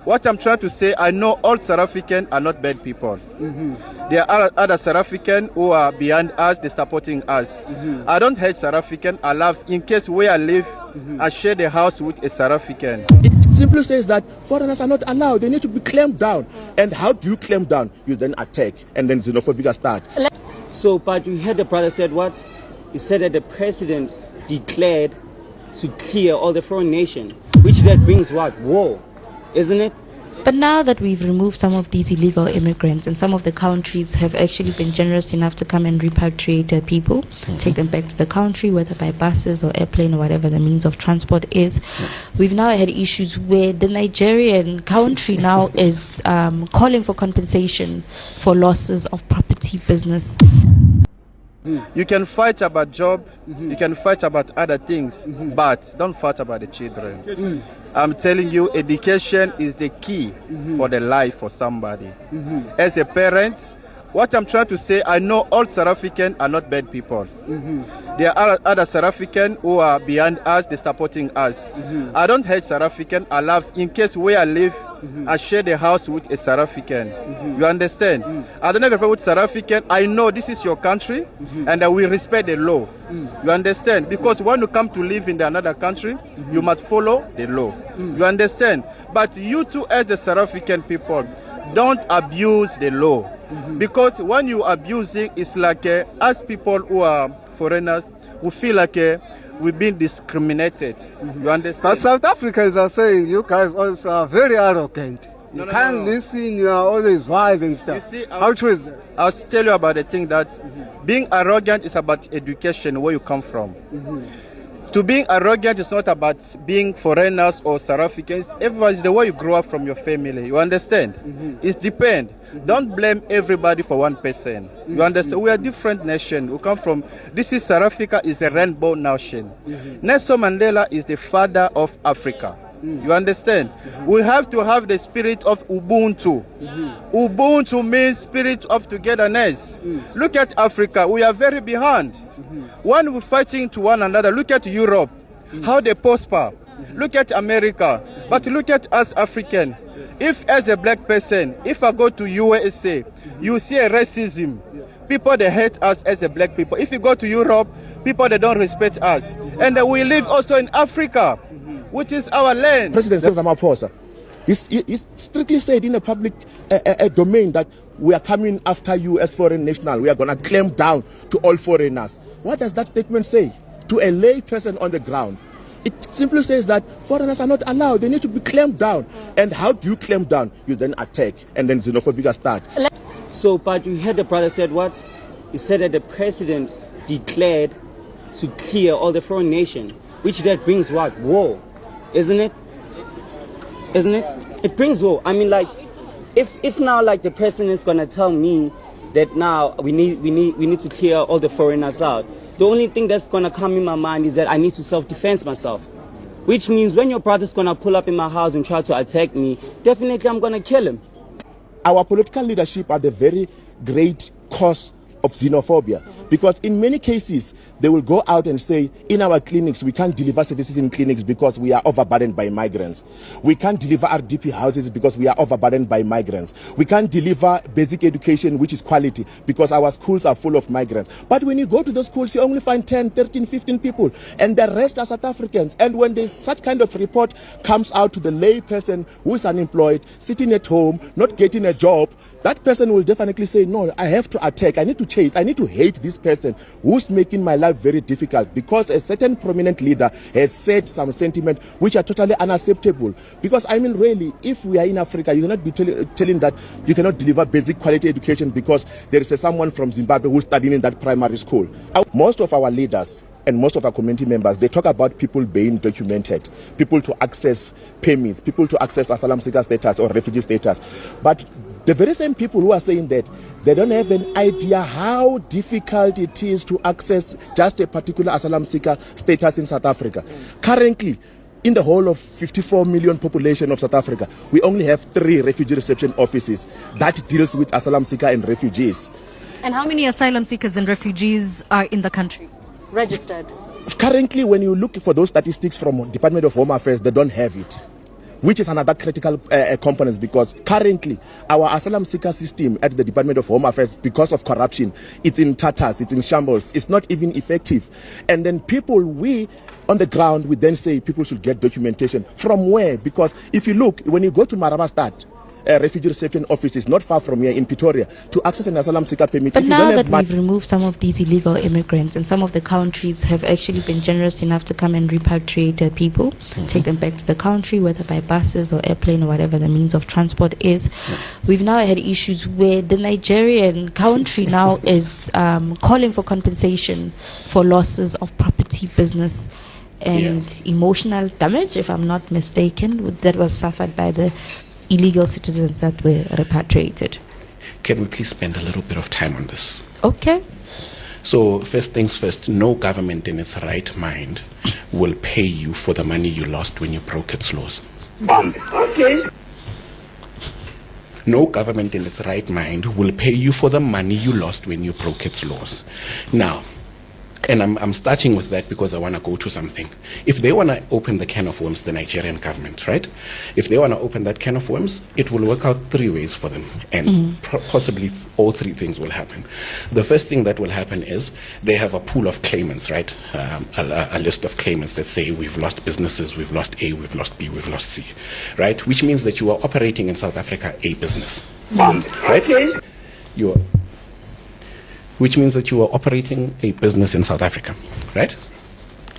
What I'm trying to say, I know all South Africans are not bad people. There are other South Africans who are behind us, they're supporting us. I don't hate South African. I love, in case where I live, I share the house with a South African. It simply says that foreigners are not allowed. They need to be clamped down. And how do you clamp down? You then attack, and then xenophobia start. So, but you heard the brother said what? He said that the president declared to clear all the foreign nations, which that brings what? War, isn't it? But now that we've removed some of these illegal immigrants and some of the countries have actually been generous enough to come and repatriate their people, take them back to the country, whether by buses or airplane or whatever the means of transport is, we've now had issues where the Nigerian country now is calling for compensation for losses of property, business. You can fight about job, you can fight about other things, but don't fight about the children. I'm telling you, education is the key for the life for somebody. As a parent, what I'm trying to say, I know all South Africans are not bad people. There are other South Africans who are behind us, they're supporting us. I don't hate South African. I love, in case where I live, I share the house with a South African. You understand? I don't have a problem with South African. I know this is your country, and we respect the law. You understand? Because when you come to live in another country, you must follow the law. You understand? But you too, as the South African people, don't abuse the law. Because when you abuse it, it's like us people who are foreigners, we feel like we've been discriminated. You understand? But South Africans are saying you guys also are very arrogant. You can't listen, you are always wild and stuff. You see, how true is that? I'll tell you about the thing that being arrogant is about education, where you come from. To being arrogant is not about being foreigners or South Africans. Everybody's the way you grow up from your family. You understand? It depends. Don't blame everybody for one person. You understand? We are different nations. We come from, this is South Africa is a rainbow nation. Nelson Mandela is the father of Africa. You understand? We have to have the spirit of Ubuntu. Ubuntu means spirit of togetherness. Look at Africa. We are very behind. When we're fighting to one another, look at Europe, how they prosper. Look at America. But look at us African. If as a black person, if I go to USA, you see a racism. People, they hate us as a black people. If you go to Europe, people, they don't respect us. And we live also in Africa, which is our land. President Cyril Ramaphosa, he's strictly said in a public domain that we are coming after you as foreign national. We are going to clamp down to all foreigners. What does that statement say to a lay person on the ground? It simply says that foreigners are not allowed. They need to be clamped down. And how do you clamp down? You then attack, and then xenophobia start. So, but you heard the brother said what? He said that the president declared to clear all the foreign nations, which that brings what? War, isn't it? Isn't it? It brings war. I mean, like, if now like the president is gonna tell me that now we need to clear all the foreigners out, the only thing that's gonna come in my mind is that I need to self-defense myself. Which means when your brother's gonna pull up in my house and try to attack me, definitely I'm gonna kill him. Our political leadership are the very great cause of xenophobia, because in many cases they will go out and say, in our clinics we can't deliver services in clinics because we are overburdened by migrants. We can't deliver RDP houses because we are overburdened by migrants. We can't deliver basic education which is quality because our schools are full of migrants. But when you go to those schools, you only find 10, 13, 15 people, and the rest are South Africans. And when such kind of report comes out to the lay person who is unemployed, sitting at home, not getting a job, that person will definitely say, no, I have to attack, I need to chase, I need to hate this person who's making my life very difficult, because a certain prominent leader has said some sentiment which are totally unacceptable. Because I mean, really, if we are in Africa, you cannot be telling that you cannot deliver basic quality education because there is someone from Zimbabwe who's studying in that primary school. Most of our leaders and most of our community members, they talk about people being documented, people to access permits, people to access asylum seeker status or refugee status. But the very same people who are saying that, they don't have an idea how difficult it is to access just a particular asylum seeker status in South Africa. Currently, in the whole of 54 million population of South Africa, we only have 3 refugee reception offices that deals with asylum seeker and refugees. And how many asylum seekers and refugees are in the country registered? Currently, when you look for those statistics from Department of Home Affairs, they don't have it. which is another critical component, because currently our asylum seeker system at the Department of Home Affairs, because of corruption, it's in tatters, it's in shambles, it's not even effective. And then we on the ground, we then say people should get documentation. From where? Because if you look, when you go to Marabastad, refugee reception office is not far from here in Pretoria, to access an asylum seeker permit. But now that we've removed some of these illegal immigrants, and some of the countries have actually been generous enough to come and repatriate their people, take them back to the country, whether by buses or airplane or whatever the means of transport is, we've now had issues where the Nigerian country now is calling for compensation for losses of property, business, and emotional damage, if I'm not mistaken, that was suffered by the illegal citizens that were repatriated. Can we please spend a little bit of time on this? Okay. So first things first, no government in its right mind will pay you for the money you lost when you broke its laws. Okay. No government in its right mind will pay you for the money you lost when you broke its laws. Now, and I'm starting with that because I want to go to something. If they want to open the can of worms, the Nigerian government, right? If they want to open that can of worms, it will work out three ways for them. And possibly all three things will happen. The first thing that will happen is they have a pool of claimants, right? A list of claimants that say we've lost businesses, we've lost A, we've lost B, we've lost C, right? Which means that you are operating in South Africa a business, right? Which means that you are operating a business in South Africa, right?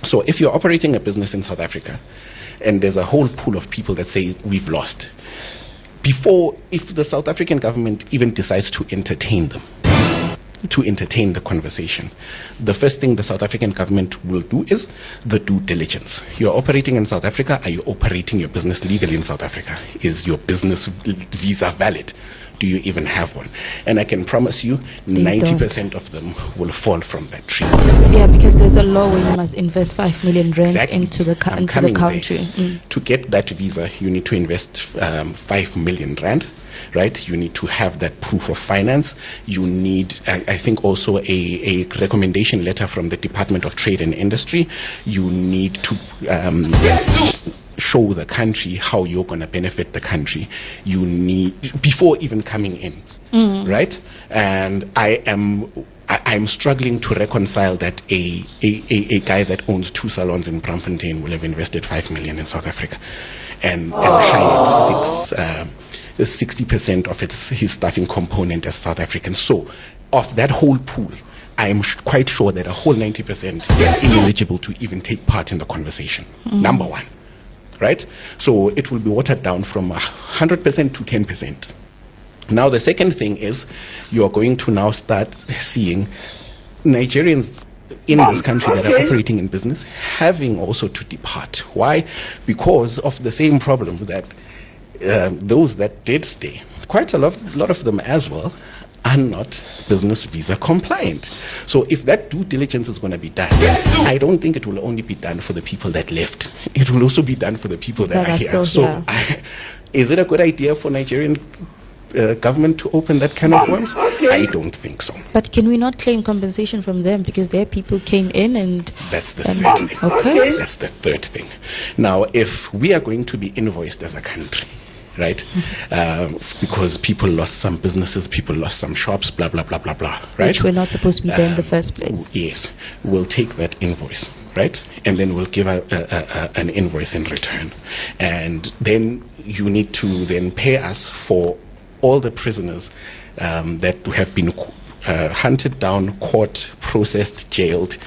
So if you're operating a business in South Africa and there's a whole pool of people that say we've lost, if the South African government even decides to entertain them, to entertain the conversation, the first thing the South African government will do is the due diligence. You're operating in South Africa. Are you operating your business legally in South Africa? Is your business visa valid? Do you even have one? And I can promise you 90% of them will fall from that tree. Yeah, because there's a law where you must invest 5 million rand into the country. To get that visa, you need to invest 5 million rand. Right, you need to have that proof of finance. You need, I think, also a recommendation letter from the Department of Trade and Industry. You need to show the country how you're going to benefit the country. You need, before even coming in, right? And I'm struggling to reconcile that a guy that owns 2 salons in Braamfontein will have invested 5 million in South Africa and hired 60% of his staffing component as South African. So of that whole pool, I'm quite sure that a whole 90% is ineligible to even take part in the conversation. Number one, right? So it will be watered down from 100% to 10%. Now the second thing is you are going to now start seeing Nigerians in this country that are operating in business having also to depart. Why? Because of the same problem that those that did stay, quite a lot of them as well, are not business visa compliant. So if that due diligence is going to be done, I don't think it will only be done for the people that left. It will also be done for the people that are here. So is it a good idea for Nigerian government to open that kind of worms? I don't think so. But can we not claim compensation from them because their people came in and... That's the third thing. Okay. That's the third thing. Now, if we are going to be invoiced as a country, right? Because people lost some businesses, people lost some shops, blah, blah, blah, blah, blah, right? Which were not supposed to be there in the first place. Yes. We'll take that invoice, right? And then we'll give an invoice in return. And then you need to then pay us for all the prisoners that have been hunted down, caught, processed, jailed,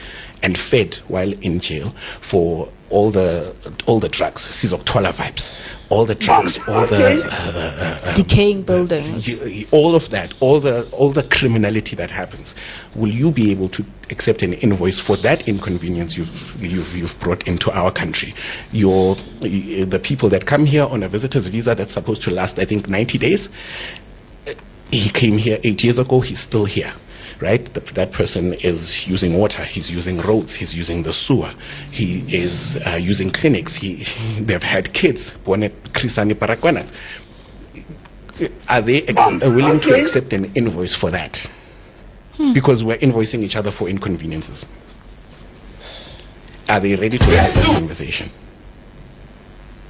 and fed while in jail for all the drugs, Sizokuthola vibes, all the drugs, all the decaying buildings, all of that, all the criminality that happens. Will you be able to accept an invoice for that inconvenience you've brought into our country? The people that come here on a visitor's visa that's supposed to last, I think, 90 days. He came here 8 years ago. He's still here. Right? That person is using water, he's using roads, he's using the sewer, he is using clinics, they've had kids. Are they willing to accept an invoice for that? Because we're invoicing each other for inconveniences. Are they ready to have that conversation?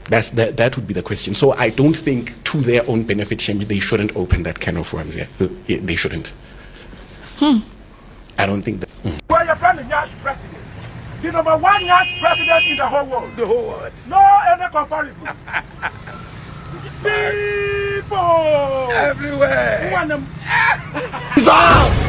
That would be the question. So I don't think, to their own benefit, Shemi, they shouldn't open that can of worms. Yeah, they shouldn't. I don't think that. Well, your friend is young president. The number one young president in the whole world. The whole world. No any comparison. People Everywhere. who want them. Dissolve!